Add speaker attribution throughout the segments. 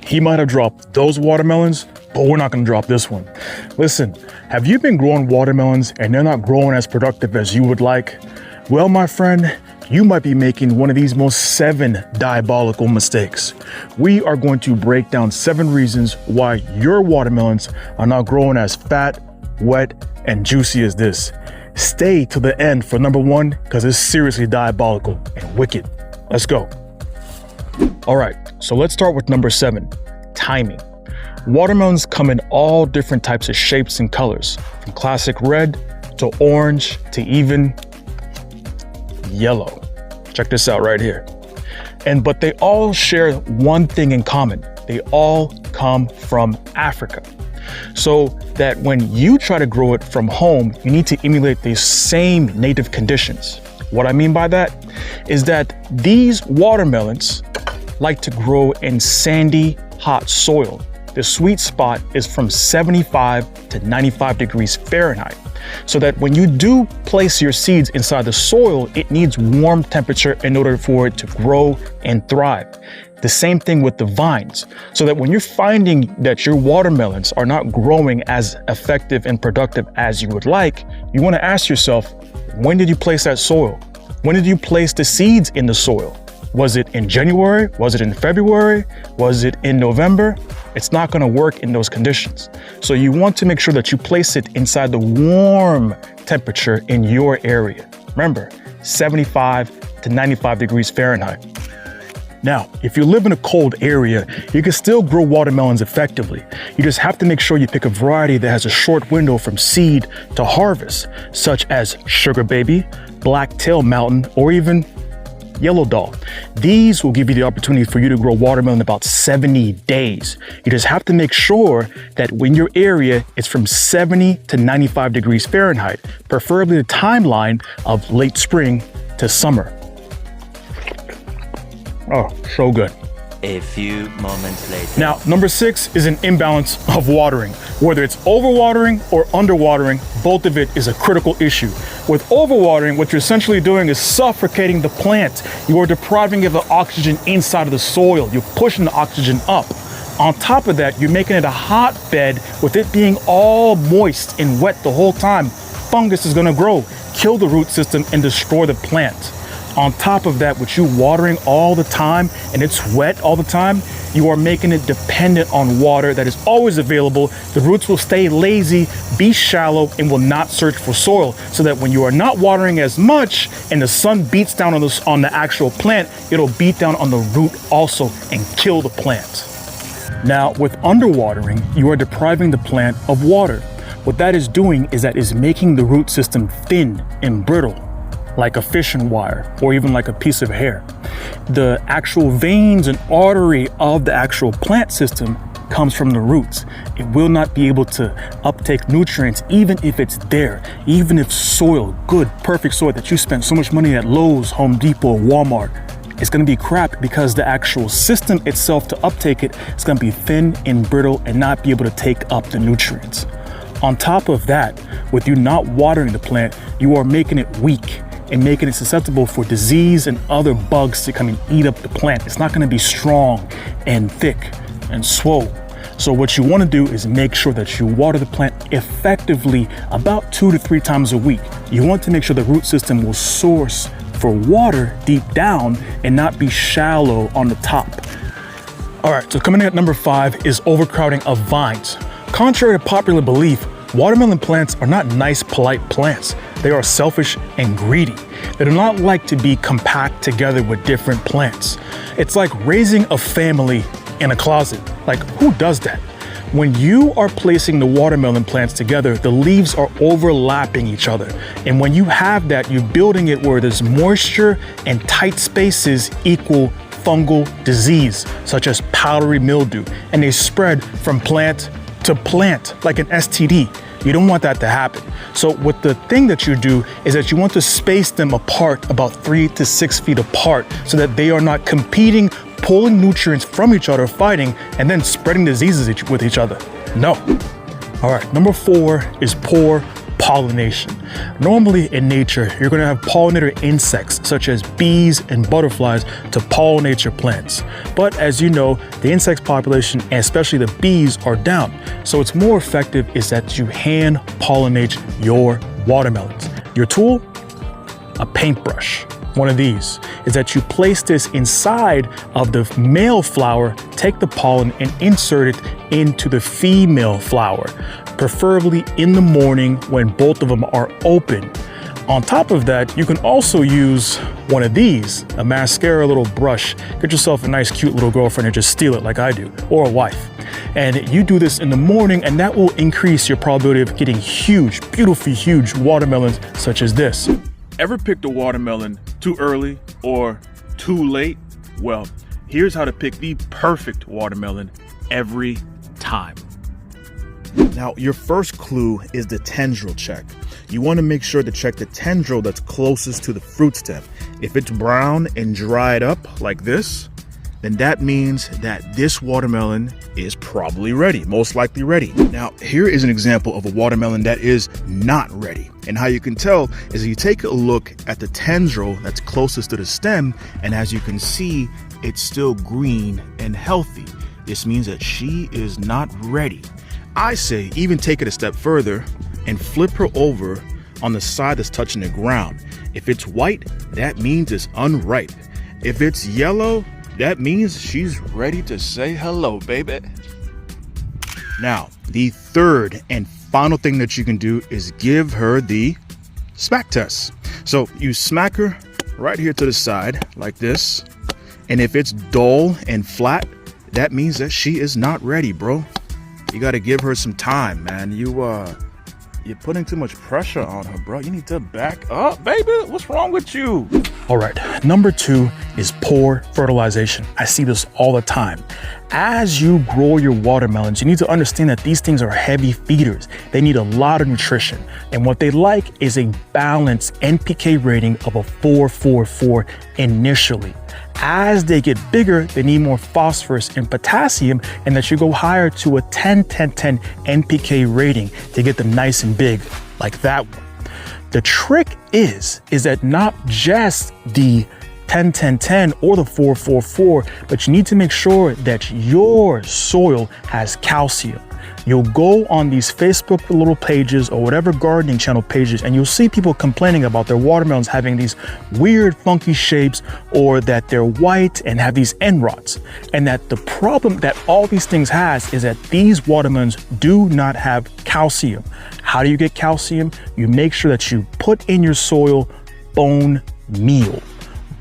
Speaker 1: He might have dropped those watermelons, but we're not gonna drop this one. Listen, have you been growing watermelons and they're not growing as productive as you would like? Well, my friend, you might be making one of these most 7 diabolical mistakes. We are going to break down 7 reasons why your watermelons are not growing as fat, wet, and juicy as this. Stay to the end for number 1, because it's seriously diabolical and wicked. Let's go. All right, so let's start with number 7, timing. Watermelons come in all different types of shapes and colors, from classic red to orange to even yellow. Check this out right here. But they all share one thing in common. They all come from Africa. So that when you try to grow it from home, you need to emulate the same native conditions. What I mean by that is that these watermelons like to grow in sandy, hot soil. The sweet spot is from 75 to 95 degrees Fahrenheit. So that when you do place your seeds inside the soil, it needs warm temperature in order for it to grow and thrive. The same thing with the vines. So that when you're finding that your watermelons are not growing as effective and productive as you would like, you want to ask yourself, when did you place that soil? When did you place the seeds in the soil? Was it in January? Was it in February? Was it in November? It's not going to work in those conditions. So you want to make sure that you place it inside the warm temperature in your area. Remember, 75 to 95 degrees Fahrenheit. Now, if you live in a cold area, you can still grow watermelons effectively. You just have to make sure you pick a variety that has a short window from seed to harvest, such as Sugar Baby, Black-tailed Mountain, or even Yellow Doll. These will give you the opportunity for you to grow watermelon in about 70 days. You just have to make sure that when your area is from 70 to 95 degrees Fahrenheit, preferably the timeline of late spring to summer. Oh, so good.
Speaker 2: A few moments later.
Speaker 1: Now, number 6 is an imbalance of watering. Whether it's overwatering or underwatering, both of it is a critical issue. With overwatering, what you're essentially doing is suffocating the plant. You are depriving it of the oxygen inside of the soil. You're pushing the oxygen up. On top of that, you're making it a hotbed with it being all moist and wet the whole time. Fungus is gonna grow, kill the root system, and destroy the plant. On top of that, with you watering all the time and it's wet all the time, you are making it dependent on water that is always available. The roots will stay lazy, be shallow, and will not search for soil. So that when you are not watering as much and the sun beats down on the actual plant, it'll beat down on the root also and kill the plant. Now, with underwatering, you are depriving the plant of water. What that is doing is that is making the root system thin and brittle, like a fishing wire or even like a piece of hair. The actual veins and artery of the actual plant system comes from the roots. It will not be able to uptake nutrients even if it's there, even if soil, good, perfect soil that you spent so much money at Lowe's, Home Depot, Walmart, it's gonna be crap because the actual system itself to uptake it is gonna be thin and brittle and not be able to take up the nutrients. On top of that, with you not watering the plant, you are making it weak and making it susceptible for disease and other bugs to come and eat up the plant. It's not gonna be strong and thick and swole. So what you wanna do is make sure that you water the plant effectively about 2 to 3 times a week. You want to make sure the root system will source for water deep down and not be shallow on the top. All right, so coming in at number 5 is overcrowding of vines. Contrary to popular belief, watermelon plants are not nice, polite plants. They are selfish and greedy. They do not like to be compact together with different plants. It's like raising a family in a closet. Like, who does that? When you are placing the watermelon plants together, the leaves are overlapping each other. And when you have that, you're building it where there's moisture and tight spaces equal fungal disease, such as powdery mildew. And they spread from plant to plant like an STD. You don't want that to happen. So what the thing that you do is that you want to space them apart about 3 to 6 feet apart so that they are not competing, pulling nutrients from each other, fighting, and then spreading diseases with each other. No. All right, number 4 is poor pollination. Normally in nature, you're going to have pollinator insects such as bees and butterflies to pollinate your plants. But as you know, the insect population and especially the bees are down. So it's more effective is that you hand pollinate your watermelons. Your tool? A paintbrush. One of these is that you place this inside of the male flower, take the pollen and insert it into the female flower, preferably in the morning when both of them are open. On top of that, you can also use one of these, a mascara little brush. Get yourself a nice cute little girlfriend and just steal it like I do, or a wife. And you do this in the morning and that will increase your probability of getting huge, beautifully huge watermelons such as this. Ever picked a watermelon too early or too late? Well, here's how to pick the perfect watermelon every time. Now, your first clue is the tendril check. You want to make sure to check the tendril that's closest to the fruit stem. If it's brown and dried up like this, then that means that this watermelon is probably ready, most likely ready. Now, here is an example of a watermelon that is not ready. And how you can tell is you take a look at the tendril that's closest to the stem, and as you can see, it's still green and healthy. This means that she is not ready. I say even take it a step further and flip her over on the side that's touching the ground. If it's white, that means it's unripe. If it's yellow, that means she's ready to say hello, baby. Now, the third and final thing that you can do is give her the smack test. So you smack her right here to the side like this. And if it's dull and flat, that means that she is not ready, bro. You got to give her some time, man. You're putting too much pressure on her, bro. You need to back up, baby. What's wrong with you? All right, number 2 is poor fertilization. I see this all the time. As you grow your watermelons, you need to understand that these things are heavy feeders. They need a lot of nutrition. And what they like is a balanced NPK rating of a 4-4-4 initially. As they get bigger, they need more phosphorus and potassium, and that should go higher to a 10-10-10 NPK rating to get them nice and big like that one. The trick is that not just the 10-10-10 or the 4-4-4, but you need to make sure that your soil has calcium. You'll go on these Facebook little pages or whatever gardening channel pages, and you'll see people complaining about their watermelons having these weird funky shapes, or that they're white and have these end rots. And that the problem that all these things has is that these watermelons do not have calcium. How do you get calcium? You make sure that you put in your soil bone meal.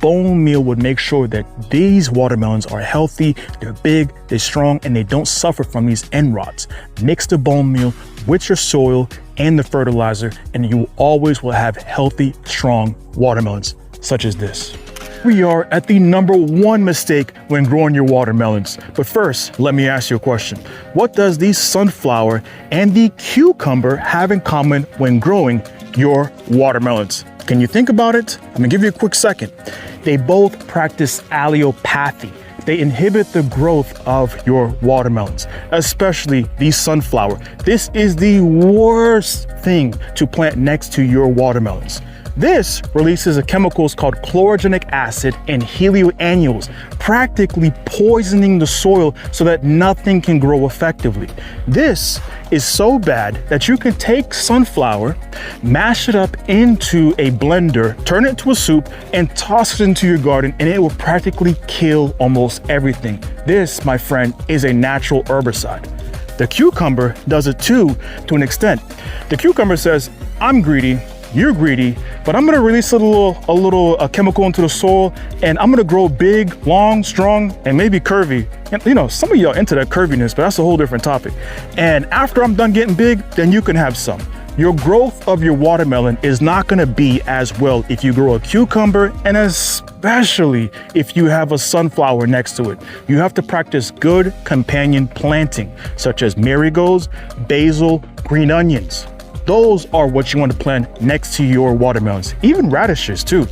Speaker 1: Bone meal would make sure that these watermelons are healthy, they're big, they're strong, and they don't suffer from these end rots. Mix the bone meal with your soil and the fertilizer, and you always will have healthy, strong watermelons, such as this. We are at the number 1 mistake when growing your watermelons. But first, let me ask you a question. What does the sunflower and the cucumber have in common when growing your watermelons? Can you think about it? I'm gonna give you a quick second. They both practice allelopathy. They inhibit the growth of your watermelons, especially the sunflower. This is the worst thing to plant next to your watermelons. This releases a chemicals called chlorogenic acid and helioannuals, practically poisoning the soil so that nothing can grow effectively. This is so bad that you can take sunflower, mash it up into a blender, turn it into a soup, and toss it into your garden, and it will practically kill almost everything. This, my friend, is a natural herbicide. The cucumber does it too, to an extent. The cucumber says, I'm greedy, you're greedy, but I'm gonna release a little chemical into the soil, and I'm gonna grow big, long, strong, and maybe curvy. And you know, some of y'all into that curviness, but that's a whole different topic. And after I'm done getting big, then you can have some. Your growth of your watermelon is not gonna be as well if you grow a cucumber, and especially if you have a sunflower next to it. You have to practice good companion planting, such as marigolds, basil, green onions. Those are what you want to plant next to your watermelons, even radishes too.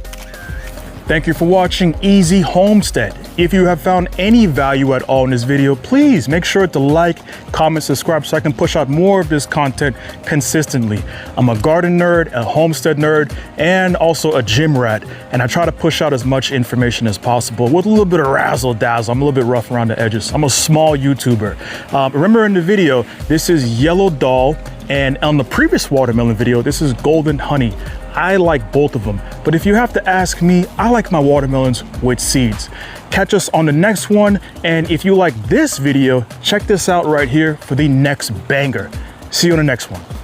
Speaker 1: Thank you for watching Easy Homestead. If you have found any value at all in this video, please make sure to like, comment, subscribe so I can push out more of this content consistently. I'm a garden nerd, a homestead nerd, and also a gym rat, and I try to push out as much information as possible with a little bit of razzle dazzle. I'm a little bit rough around the edges. I'm a small YouTuber. Remember in the video, this is yellow doll, and on the previous watermelon video, this is golden honey. I like both of them, but if you have to ask me, I like my watermelons with seeds. Catch us on the next one, and if you like this video, check this out right here for the next banger. See you on the next one.